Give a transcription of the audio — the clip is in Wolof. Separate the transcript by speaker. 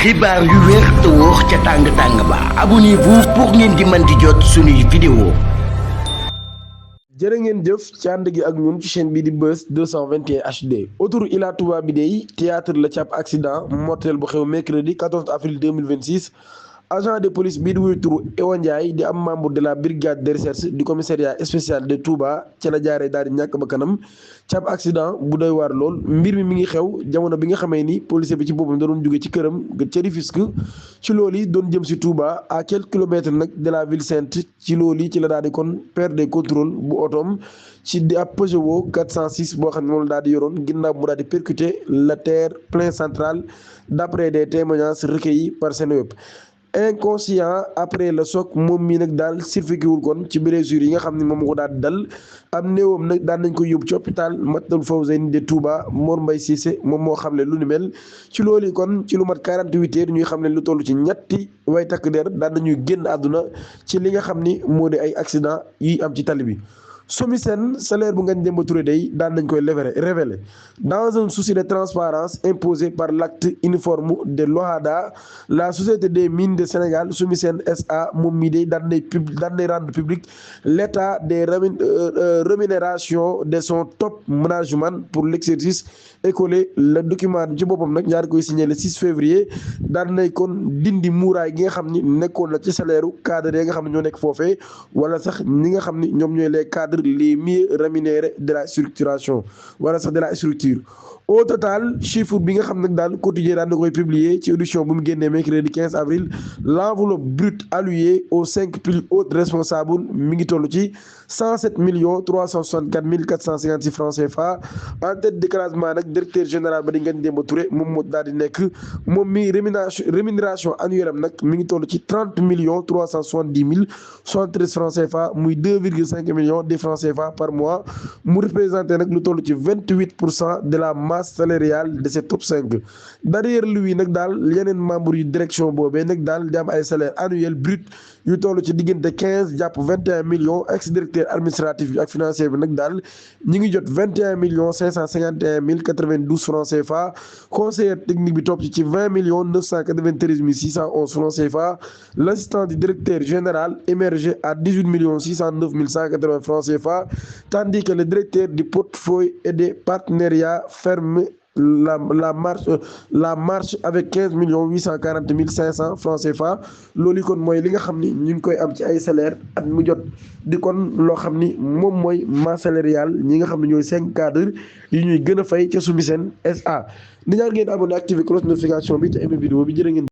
Speaker 1: xibaar yu wér te wóor ca tàng ba abonnez-vous pour ngeen di mën di jot suñuy vidéo.
Speaker 2: jërë ngeen jëf ci ànd gi ak ñun ci chaîne bi di Buzz 221 HD. autoroute Ila Touba bi dey théâtre la ci ab accident mortel bu xew mercredi 14 avril 2026. agent de police bii di wuyu turu Ewa Ndiaye di am membre de la brigade de recherche du commissariat spécial de Touba ca la jaaree daal di ñàkk ba kanam ci ab accident bu doy waar lool. mbir mi ngi xew jamono bi nga xamee ni policier bi ci boppam da doon jóge ci këram ca Rufisque ci loolu yi doon jëm si Touba à quelques kilomètres nag de la ville sainte. ci loolu yi ci la daal di kon perdre contrôle bu otoom ci di ab Peugeot 406 boo xam ne moom la daal di yoroon ginnaaw mu daal di percuter la terre plein central d'après des témoignages recueillis par Seneweb. Inconscient après le choc moom mii nag daal survécu wul kon ci blessures yi nga xam ne moom ko daal dal am néewam nag daan nañ ko yóbbu ci hôpital Matlaboul Fawzeyni de Touba. Mor Mbaye Cissé moom moo xam ne lu ni mel ci loolu yi kon ci lu mat 48 heures ñuy xam ne lu toll ci ñetti way takk der daan nañuy génn àdduna ci li nga xam ni moo di ay accident yi am ci tali bi. SOMISEN salaire bu Ngagne Demba Touré day daan nañ koy révélé dans un souci de transparence imposé par l'acte uniforme de l'OHADA. la société des mines de Sénégal SOMISEN SA moom mii day daan nay rendre public l'état des rémunérations de son top management pour l'exercice écoulé. le document ci boppam nag ñaari koy signé le 6 février daan nay kon dindi muuraay gi nga xam ni nekkoon na ci salaire u cadre yi nga xam ne ñoo nekk foofee wala sax ñi nga xam ni ñoom ñooy les cadres les mieux rémunérés de la structuration wala sax de la structure. au total chiffre bi nga xam nag daal quotidien daan na koy publier ci édition bu mu génnee mercredi 15 avril l'enveloppe brute allouée aux 5 plus hauts responsables mi ngi toll ci 107 364 456 francs CFA. en tête de classement nag directeur général ba di Ngagne Demba Touré moom moo daal di nekk moom mi rémunération annuelle am nag mi ngi toll ci 30 370 073 francs CFA muy 2,5 millions de francs CFA par mois. mu représenté nag lu toll ci 28% de la masse salariale de ces top 5. derrière lui nag daal yeneen membre yu direction boobee nag daal di am ay salaire annuel brut yu toll ci diggante 15 jàpp 21 millions. ex directeur administratif bi ak financier bi nag daal ñi ngi jot 21 551 092 francs CFA. conseiller technique bi topp ci 20 993 611 francs CFA. l'assistant du directeur général émergé à 18 609 180 francs CFA, tandis que le directeur du portefeuille et des partenariats ferme la marche avec 15 840 500 francs CFA. loolu kon mooy li nga xam ni ñu ngi koy am ci ay salaire at mu jot di kon loo xam ni moom mooy masse salariale ñi nga xam ne ñooy 5 cadres yi ñuy gën a fay ca SOMISEN SA. di ñaan ngeen abonné activé cloche notification bi te aimé vidéo bi jërë ngeen